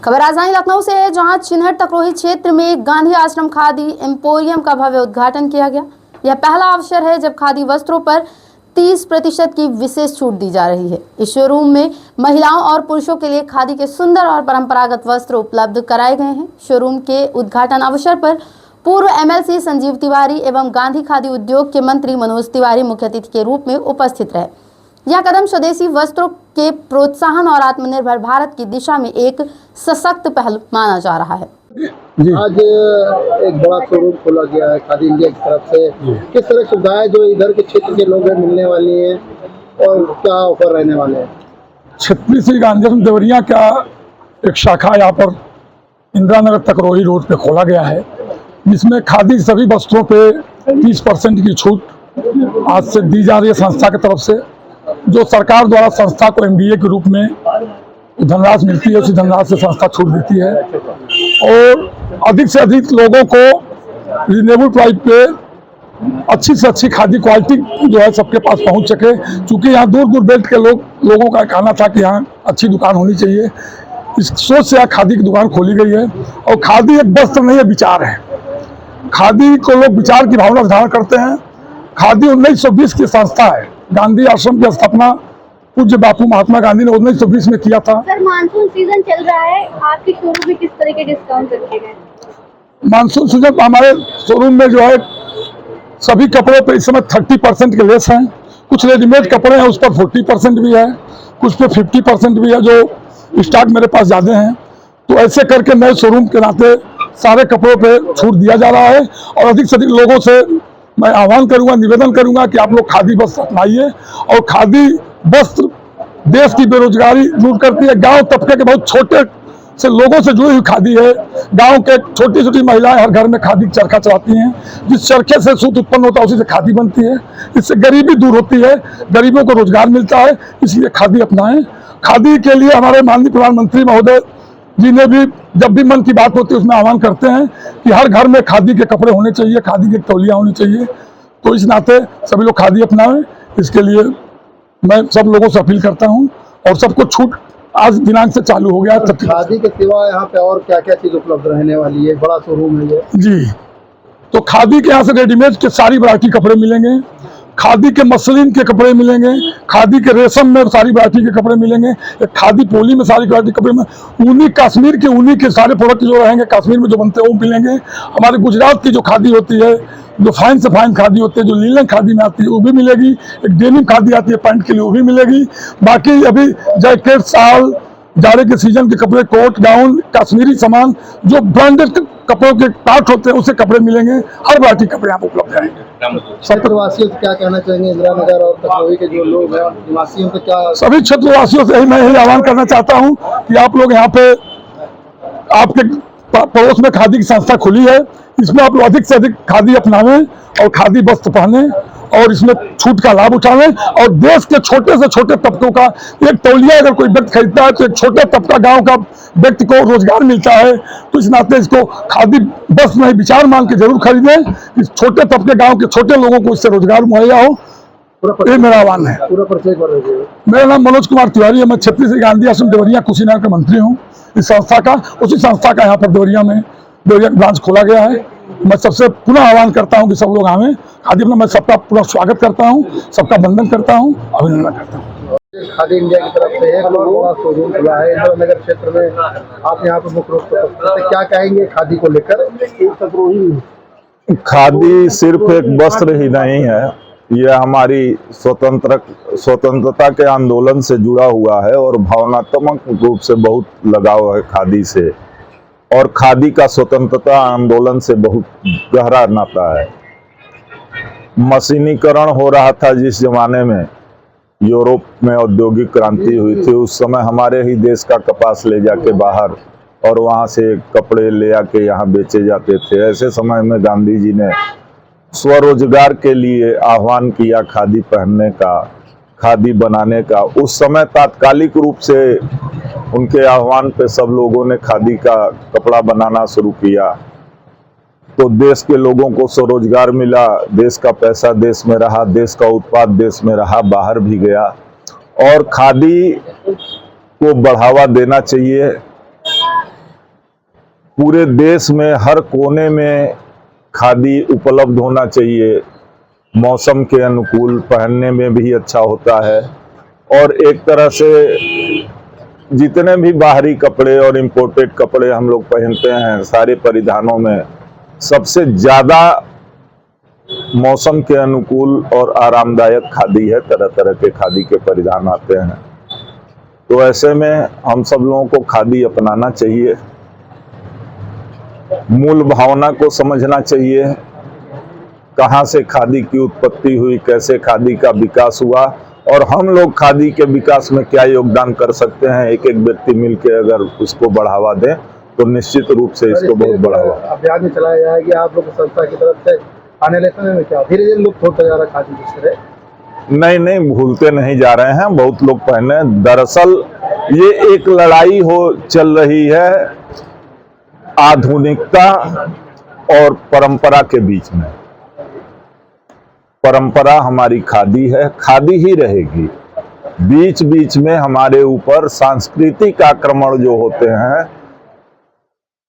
खबर राजधानी लखनऊ से है, जहां चिन्हट तकरोही क्षेत्र में गांधी आश्रम खादी एम्पोरियम का भव्य उद्घाटन किया गया। यह पहला अवसर है जब खादी वस्त्रों पर 30% की विशेष छूट दी जा रही है। इस शोरूम में महिलाओं और पुरुषों के लिए खादी के सुंदर और परंपरागत वस्त्र उपलब्ध कराए गए हैं। शोरूम के उद्घाटन अवसर पर पूर्व MLC संजीव तिवारी एवं गांधी खादी उद्योग के मंत्री मनोज तिवारी मुख्य अतिथि के रूप में उपस्थित रहे। यह कदम स्वदेशी वस्त्रों के प्रोत्साहन और आत्मनिर्भर भारत की दिशा में एक सशक्त पहल माना जा रहा है। आज एक बड़ा शोरूम खोला गया है खादी इंडिया की तरफ से। किस तरह की सुविधाएं जो इधर के क्षेत्र के लोग हैं मिलने वाली हैं और क्या ऑफर रहने वाले हैं? छत्रपति श्री गांधी आश्रम देवरिया का एक शाखा यहाँ पर इंदिरा नगर तकरोही रोड पे खोला गया है, जिसमें खादी सभी वस्त्रों पे 30% की छूट आज से दी जा रही है संस्था की तरफ से। जो सरकार द्वारा संस्था को MBA के रूप में धनराशि मिलती है, उसी धनराशि से संस्था छूट देती है और अधिक से अधिक लोगों को रिजनेबल प्राइस पे अच्छी से अच्छी खादी क्वालिटी जो है सबके पास पहुंच सके। क्योंकि यहाँ दूर दूर बेल्ट के लोगों का कहना था कि यहाँ अच्छी दुकान होनी चाहिए। इस सोच से यहाँ खादी की दुकान खोली गई है। और खादी एक वस्त्र नहीं है, विचार है। खादी को लोग विचार की भावना धारण करते हैं। खादी 1920 की संस्था है। गांधी आश्रम की स्थापना पूज्य बापू महात्मा गांधी ने 1920 में किया था। सर, मानसून सीजन चल रहा है, आपके शोरूम में किस तरह के डिस्काउंट रखे गए? मानसून सीजन हमारे शोरूम में जो है सभी कपड़ों पे इस समय 30% के लेस हैं। कुछ रेडीमेड कपड़े हैं उस पर 40% भी है, कुछ पे 50% भी है, जो स्टॉक मेरे पास ज़्यादा हैं। तो ऐसे करके नए शोरूम के नाते सारे कपड़ों पे छूट दिया जा रहा है। और अधिक से अधिक लोगों से मैं आह्वान करूंगा, निवेदन करूंगा कि आप लोग खादी वस्त्र अपनाइए। और खादी वस्त्र देश की बेरोजगारी दूर करती है। गांव तबके के बहुत छोटे से लोगों से जुड़ी हुई खादी है। गांव के छोटी छोटी महिलाएं हर घर में खादी चरखा चलाती हैं। जिस चरखे से सूत उत्पन्न होता है उसी से खादी बनती है। इससे गरीबी दूर होती है, गरीबों को रोजगार मिलता है। इसलिए खादी अपनाएं। खादी के लिए हमारे माननीय प्रधानमंत्री महोदय जी ने भी जब भी मन की बात होती है उसमें आह्वान करते हैं कि हर घर में खादी के कपड़े होने चाहिए, खादी की तौलियाँ होनी चाहिए। तो इस नाते सभी लोग खादी अपनाएं। इसके लिए मैं सब लोगों से अपील करता हूं और सबको छूट आज दिनांक से चालू हो गया। खादी के सिवा यहाँ पे और क्या क्या चीज उपलब्ध रहने वाली है? बड़ा शोरूम है ये जी। तो खादी के यहाँ से रेडीमेड के सारी वैरायटी कपड़े मिलेंगे, खादी के मसलिन के कपड़े मिलेंगे, खादी के रेशम में सारी वैरायटी के कपड़े मिलेंगे, खादी पोली में सारी वैरायटी कपड़े में, ऊनी कश्मीर के ऊनी के सारे प्रोडक्ट जो रहेंगे कश्मीर में जो बनते हैं वो मिलेंगे। हमारे गुजरात की जो खादी होती है, जो फाइन से फाइन खादी होती है, जो लीलन खादी में आती है वो भी मिलेगी। एक डेनिम खादी आती है पैंट के लिए, वो भी मिलेगी। बाकी अभी जैकेट, शाल, जाड़े के सीजन के कपड़े, कोट, गाउन, कश्मीरी सामान, जो ब्रांडेड कपड़ों के पार्ट होते हैं उसे कपड़े मिलेंगे। हर वैरायटी कपड़े यहाँ उपलब्ध रहेंगे। क्षेत्रवासियों से क्या कहना चाहेंगे? इंदिरा नगर और तकरोही के जो लोग हैं निवासियों को क्या? सभी क्षेत्रवासियों से मैं यही आह्वान करना चाहता हूँ कि आप लोग यहाँ पे आपके पड़ोस में खादी की संस्था खुली है, इसमें आप लोग अधिक से अधिक खादी अपनावें और खादी वस्त्र पहने और इसमें छूट का लाभ उठावें। और देश के छोटे से छोटे तबकों का एक तौलिया अगर कोई व्यक्ति खरीदता है तो एक छोटे तबका गांव का व्यक्ति को रोजगार मिलता है। तो इस नाते इसको खादी वस्त्र नहीं विचार मान के जरूर खरीदें। इस छोटे तबके गांव के छोटे लोगों को इससे रोजगार मुहैया हो, ये मेरा आह्वान है। पूरा परिचय कर दीजिए। मेरा नाम मनोज कुमार तिवारी है। मैं छत्रपति श्री गांधी आश्रम देवरिया कुशीनगर का मंत्री हूँ। इस संस्था का, उसी संस्था का यहाँ पर देवरिया ब्रांच खोला गया है। मैं सबसे पुनः आह्वान करता हूँ कि सब लोग आवें खादी अपना। मैं सबका पूरा स्वागत करता हूँ, सबका वंदन करता हूँ, अभिनंदन करता हूँ। खादी इंडिया की तरफ से एक बड़ा शोरूम खुला है इंदिरा नगर क्षेत्र में। आप यहाँ पर मुख्य रूप से क्या कहेंगे खादी को लेकर? खादी सिर्फ एक वस्त्र ही नहीं है, यह हमारी स्वतंत्रता के आंदोलन से जुड़ा हुआ है और भावनात्मक रूप से बहुत लगाव है खादी से। और खादी का स्वतंत्रता आंदोलन से बहुत गहरा नाता है। मशीनीकरण हो रहा था जिस जमाने में, यूरोप में औद्योगिक क्रांति हुई थी, उस समय हमारे ही देश का कपास ले जाके बाहर और वहां से कपड़े ले आके यहाँ बेचे जाते थे। ऐसे समय में गांधी जी ने स्वरोजगार के लिए आह्वान किया खादी पहनने का, खादी बनाने का। उस समय तात्कालिक रूप से उनके आह्वान पे सब लोगों ने खादी का कपड़ा बनाना शुरू किया। तो देश के लोगों को स्वरोजगार मिला, देश का पैसा देश में रहा, देश का उत्पाद देश में रहा, बाहर भी गया। और खादी को बढ़ावा देना चाहिए। पूरे देश में हर कोने में खादी उपलब्ध होना चाहिए। मौसम के अनुकूल पहनने में भी अच्छा होता है और एक तरह से जितने भी बाहरी कपड़े और इम्पोर्टेड कपड़े हम लोग पहनते हैं, सारे परिधानों में सबसे ज़्यादा मौसम के अनुकूल और आरामदायक खादी है। तरह तरह के खादी के परिधान आते हैं, तो ऐसे में हम सब लोगों को खादी अपनाना चाहिए। मूल भावना को समझना चाहिए, कहाँ से खादी की उत्पत्ति हुई, कैसे खादी का विकास हुआ और हम लोग खादी के विकास में क्या योगदान कर सकते हैं। एक एक व्यक्ति मिलकर अगर उसको बढ़ावा दें तो निश्चित रूप से इसको बहुत बढ़ावा। अभियान में चलाया जाएगा आप लोग की संस्था की तरफ से। आने वाले समय में क्या धीरे धीरे लुप्त होता जा रहा खादी जिस तरह? नहीं, भूलते नहीं जा रहे हैं, बहुत लोग पहने। दरअसल ये एक लड़ाई चल रही है आधुनिकता और परंपरा के बीच में। परंपरा हमारी खादी है, खादी ही रहेगी। बीच बीच में हमारे ऊपर सांस्कृतिक आक्रमण जो होते हैं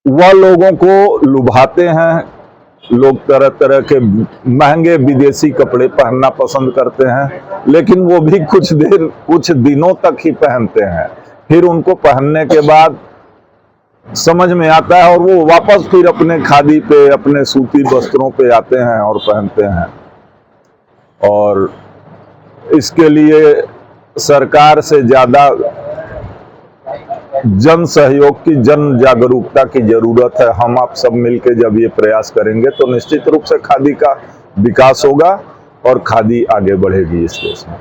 वह लोगों को लुभाते हैं। लोग तरह तरह के महंगे विदेशी कपड़े पहनना पसंद करते हैं, लेकिन वो भी कुछ दिनों तक ही पहनते हैं। फिर उनको पहनने के बाद समझ में आता है और वो वापस फिर अपने खादी पे, अपने सूती वस्त्रों पे आते हैं और पहनते हैं। और इसके लिए सरकार से ज्यादा जन सहयोग की, जन जागरूकता की जरूरत है। हम आप सब मिलकर जब ये प्रयास करेंगे तो निश्चित रूप से खादी का विकास होगा और खादी आगे बढ़ेगी इस देश में।